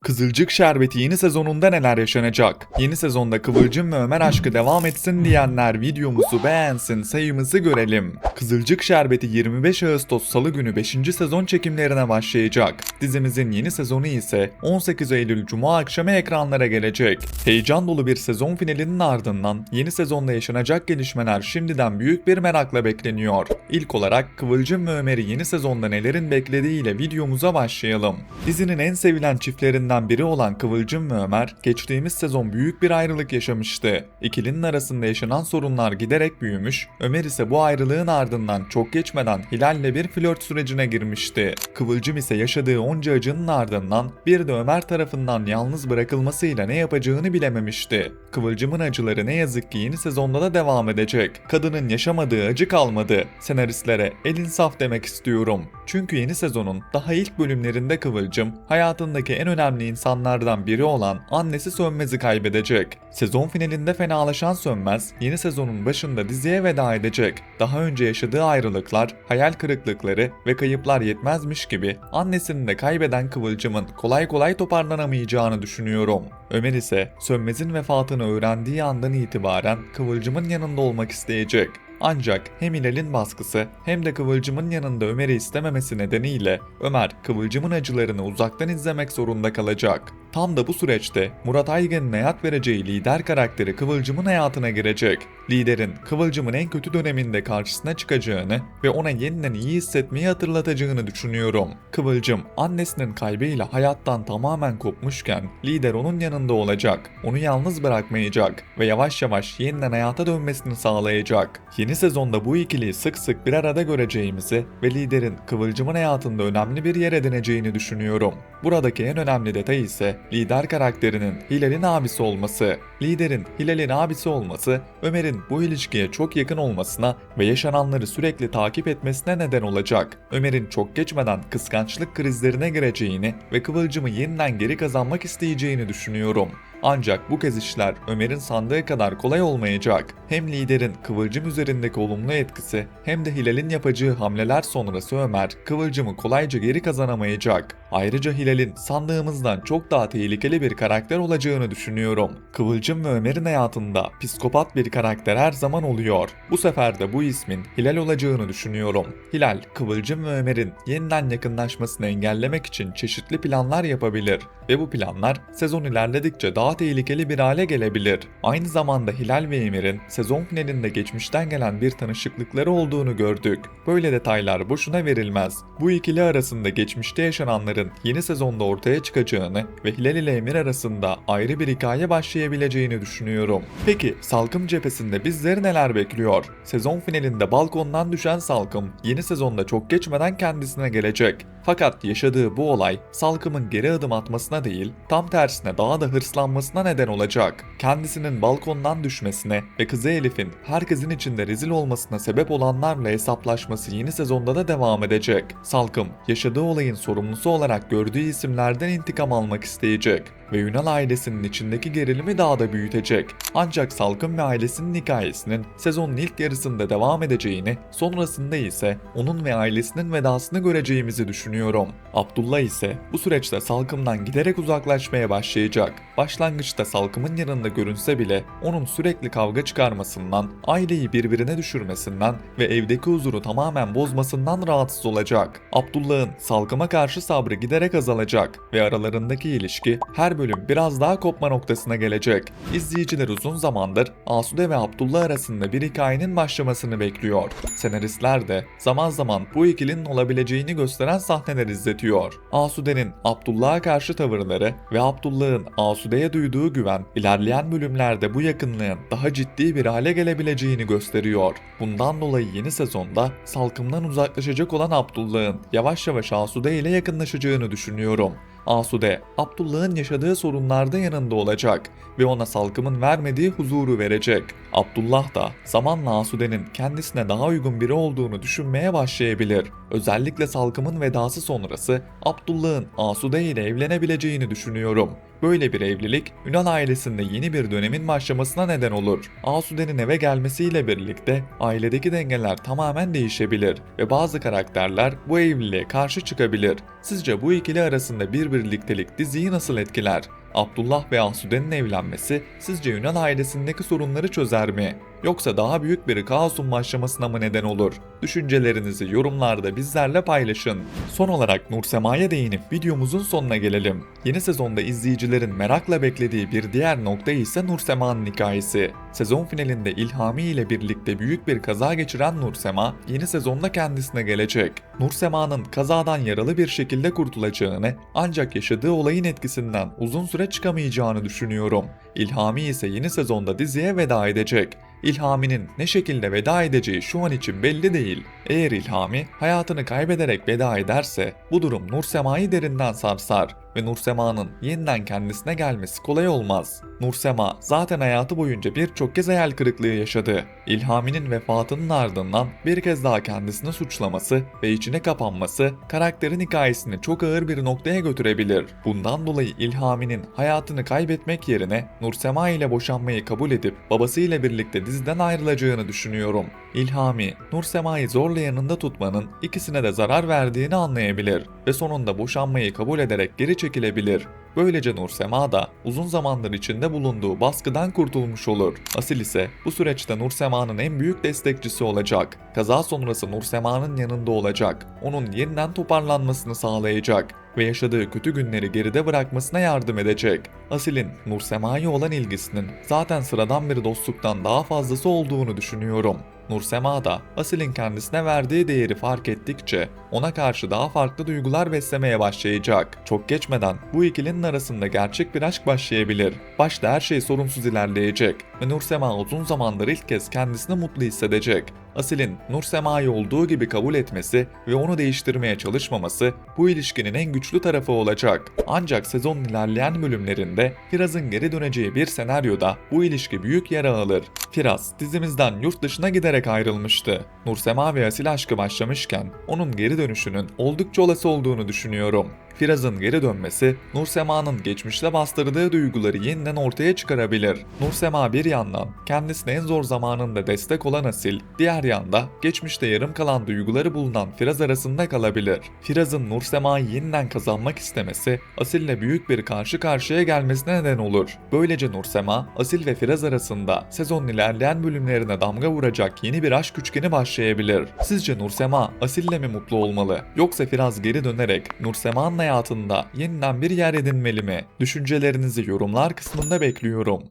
Kızılcık Şerbeti yeni sezonunda neler yaşanacak? Yeni sezonda Kıvılcım ve Ömer aşkı devam etsin diyenler videomuzu beğensin, sayımızı görelim. Kızılcık Şerbeti 25 Ağustos Salı günü 5. sezon çekimlerine başlayacak. Dizimizin yeni sezonu ise 18 Eylül Cuma akşamı ekranlara gelecek. Heyecan dolu bir sezon finalinin ardından yeni sezonda yaşanacak gelişmeler şimdiden büyük bir merakla bekleniyor. İlk olarak Kıvılcım ve Ömer'i yeni sezonda nelerin beklediğiyle videomuza başlayalım. Dizinin en sevilen çiftlerinden biri olan Kıvılcım ve Ömer, geçtiğimiz sezon büyük bir ayrılık yaşamıştı. İkilinin arasında yaşanan sorunlar giderek büyümüş, Ömer ise bu ayrılığın ardından çok geçmeden Hilal'le bir flört sürecine girmişti. Kıvılcım ise yaşadığı onca acının ardından bir de Ömer tarafından yalnız bırakılmasıyla ne yapacağını bilememişti. Kıvılcımın acıları ne yazık ki yeni sezonda da devam edecek. Kadının yaşamadığı acı kalmadı. Senaristlere el insaf demek istiyorum. Çünkü yeni sezonun daha ilk bölümlerinde Kıvılcım, hayatındaki en önemli insanlardan biri olan annesi Sönmez'i kaybedecek. Sezon finalinde fenalaşan Sönmez, yeni sezonun başında diziye veda edecek. Daha önce yaşadığı ayrılıklar, hayal kırıklıkları ve kayıplar yetmezmiş gibi annesini de kaybeden Kıvılcım'ın kolay kolay toparlanamayacağını düşünüyorum. Ömer ise Sönmez'in vefatını öğrendiği andan itibaren Kıvılcım'ın yanında olmak isteyecek. Ancak hem Hilal'in baskısı hem de Kıvılcım'ın yanında Ömer'i istememesi nedeniyle Ömer, Kıvılcım'ın acılarını uzaktan izlemek zorunda kalacak. Tam da bu süreçte Murat Aygın'ın hayat vereceği lider karakteri Kıvılcım'ın hayatına girecek. Liderin Kıvılcım'ın en kötü döneminde karşısına çıkacağını ve ona yeniden iyi hissetmeyi hatırlatacağını düşünüyorum. Kıvılcım annesinin kaybıyla hayattan tamamen kopmuşken lider onun yanında olacak, onu yalnız bırakmayacak ve yavaş yavaş yeniden hayata dönmesini sağlayacak. Yeni sezonda bu ikiliyi sık sık bir arada göreceğimizi ve liderin Kıvılcım'ın hayatında önemli bir yer edineceğini düşünüyorum. Buradaki en önemli detay ise lider karakterinin Hilal'in abisi olması. Liderin Hilal'in abisi olması, Ömer'in bu ilişkiye çok yakın olmasına ve yaşananları sürekli takip etmesine neden olacak. Ömer'in çok geçmeden kıskançlık krizlerine gireceğini ve Kıvılcım'ı yeniden geri kazanmak isteyeceğini düşünüyorum. Ancak bu kez işler Ömer'in sandığı kadar kolay olmayacak. Hem liderin Kıvılcım üzerindeki olumlu etkisi hem de Hilal'in yapacağı hamleler sonrası Ömer, Kıvılcım'ı kolayca geri kazanamayacak. Ayrıca Hilal'in sandığımızdan çok daha tehlikeli bir karakter olacağını düşünüyorum. Kıvılcım ve Ömer'in hayatında psikopat bir karakter her zaman oluyor. Bu sefer de bu ismin Hilal olacağını düşünüyorum. Hilal, Kıvılcım ve Ömer'in yeniden yakınlaşmasını engellemek için çeşitli planlar yapabilir ve bu planlar sezon ilerledikçe daha tehlikeli bir hale gelebilir. Aynı zamanda Hilal ve Emir'in sezon finalinde geçmişten gelen bir tanışıklıkları olduğunu gördük. Böyle detaylar boşuna verilmez. Bu ikili arasında geçmişte yaşananların yeni sezonda ortaya çıkacağını ve Hilal ile Emir arasında ayrı bir hikaye başlayabileceğini düşünüyorum. Peki Salkım cephesinde bizleri neler bekliyor? Sezon finalinde balkondan düşen Salkım yeni sezonda çok geçmeden kendisine gelecek. Fakat yaşadığı bu olay Salkım'ın geri adım atmasına değil, tam tersine daha da hırslanmasına neden olacak. Kendisinin balkondan düşmesine ve kızı Elif'in herkesin içinde rezil olmasına sebep olanlarla hesaplaşması yeni sezonda da devam edecek. Salkım, yaşadığı olayın sorumlusu olarak gördüğü isimlerden intikam almak isteyecek ve Ünal ailesinin içindeki gerilimi daha da büyütecek. Ancak Salkım ve ailesinin hikayesinin sezonun ilk yarısında devam edeceğini, sonrasında ise onun ve ailesinin vedasını göreceğimizi düşünüyorum. Abdullah ise bu süreçte Salkım'dan giderek uzaklaşmaya başlayacak. Başlangıçta Salkım'ın yanında görünse bile onun sürekli kavga çıkarmasından, aileyi birbirine düşürmesinden ve evdeki huzuru tamamen bozmasından rahatsız olacak. Abdullah'ın Salkım'a karşı sabrı giderek azalacak ve aralarındaki ilişki her bölüm biraz daha kopma noktasına gelecek. İzleyiciler uzun zamandır Asude ve Abdullah arasında bir hikayenin başlamasını bekliyor. Senaristler de zaman zaman bu ikilinin olabileceğini gösteren sahneler izletiyor. Asude'nin Abdullah'a karşı tavırları ve Abdullah'ın Asude'ye duyduğu güven ilerleyen bölümlerde bu yakınlığın daha ciddi bir hale gelebileceğini gösteriyor. Bundan dolayı yeni sezonda Salkım'dan uzaklaşacak olan Abdullah'ın yavaş yavaş Asude ile yakınlaşacağını düşünüyorum. Asude, Abdullah'ın yaşadığı sorunlarda yanında olacak ve ona Salkım'ın vermediği huzuru verecek. Abdullah da zamanla Asude'nin kendisine daha uygun biri olduğunu düşünmeye başlayabilir. Özellikle Salkım'ın vedası sonrası Abdullah'ın Asude ile evlenebileceğini düşünüyorum. Böyle bir evlilik Ünal ailesinde yeni bir dönemin başlamasına neden olur. Asude'nin eve gelmesiyle birlikte ailedeki dengeler tamamen değişebilir ve bazı karakterler bu evliliğe karşı çıkabilir. Sizce bu ikili arasında bir birliktelik diziyi nasıl etkiler? Abdullah ve Asude'nin evlenmesi sizce Ünal ailesindeki sorunları çözer mi? Yoksa daha büyük bir kaosun başlamasına mı neden olur? Düşüncelerinizi yorumlarda bizlerle paylaşın. Son olarak Nursema'ya değinip videomuzun sonuna gelelim. Yeni sezonda izleyicilerin merakla beklediği bir diğer nokta ise Nursema'nın hikayesi. Sezon finalinde İlhami ile birlikte büyük bir kaza geçiren Nursema yeni sezonda kendisine gelecek. Nursema'nın kazadan yaralı bir şekilde kurtulacağını ancak yaşadığı olayın etkisinden uzun süre çıkamayacağını düşünüyorum. İlhami ise yeni sezonda diziye veda edecek. İlhami'nin ne şekilde veda edeceği şu an için belli değil. Eğer İlhami hayatını kaybederek veda ederse bu durum Nursema'yı derinden sarsar ve Nursema'nın yeniden kendisine gelmesi kolay olmaz. Nursema zaten hayatı boyunca birçok kez hayal kırıklığı yaşadı. İlhami'nin vefatının ardından bir kez daha kendisini suçlaması ve içine kapanması karakterin hikayesini çok ağır bir noktaya götürebilir. Bundan dolayı İlhami'nin hayatını kaybetmek yerine Nursema ile boşanmayı kabul edip babasıyla birlikte diziden ayrılacağını düşünüyorum. İlhami, Nursema'yı zorla yanında tutmanın ikisine de zarar verdiğini anlayabilir ve sonunda boşanmayı kabul ederek geri çekilebilir. Böylece Nursema da uzun zamandır içinde bulunduğu baskıdan kurtulmuş olur. Asil ise bu süreçte Nursema'nın en büyük destekçisi olacak. Kaza sonrası Nursema'nın yanında olacak. Onun yeniden toparlanmasını sağlayacak ve yaşadığı kötü günleri geride bırakmasına yardım edecek. Asil'in Nursema'ya olan ilgisinin zaten sıradan bir dostluktan daha fazlası olduğunu düşünüyorum. Nursema da Asil'in kendisine verdiği değeri fark ettikçe ona karşı daha farklı duygular beslemeye başlayacak. Çok geçmeden bu ikilinin arasında gerçek bir aşk başlayabilir. Başta her şey sorunsuz ilerleyecek ve Nursema uzun zamandır ilk kez kendisini mutlu hissedecek. Asil'in Nursema'yı olduğu gibi kabul etmesi ve onu değiştirmeye çalışmaması bu ilişkinin en güçlü tarafı olacak. Ancak sezonun ilerleyen bölümlerinde Firaz'ın geri döneceği bir senaryoda bu ilişki büyük yara alır. Firaz dizimizden yurt dışına giderek ayrılmıştı. Nursema ve Asil aşkı başlamışken onun geri dönüşünün oldukça olası olduğunu düşünüyorum. Firaz'ın geri dönmesi, Nursema'nın geçmişte bastırdığı duyguları yeniden ortaya çıkarabilir. Nursema bir yandan kendisine en zor zamanında destek olan Asil, diğer yanda geçmişte yarım kalan duyguları bulunan Firaz arasında kalabilir. Firaz'ın Nursema'yı yeniden kazanmak istemesi, Asil'le büyük bir karşı karşıya gelmesine neden olur. Böylece Nursema, Asil ve Firaz arasında sezonun ilerleyen bölümlerine damga vuracak yeni bir aşk üçgeni başlayabilir. Sizce Nursema, Asil'le mi mutlu olmalı? Yoksa Firaz geri dönerek Nursema'nın hayatında yeniden bir yer edinmeli mi? Düşüncelerinizi yorumlar kısmında bekliyorum.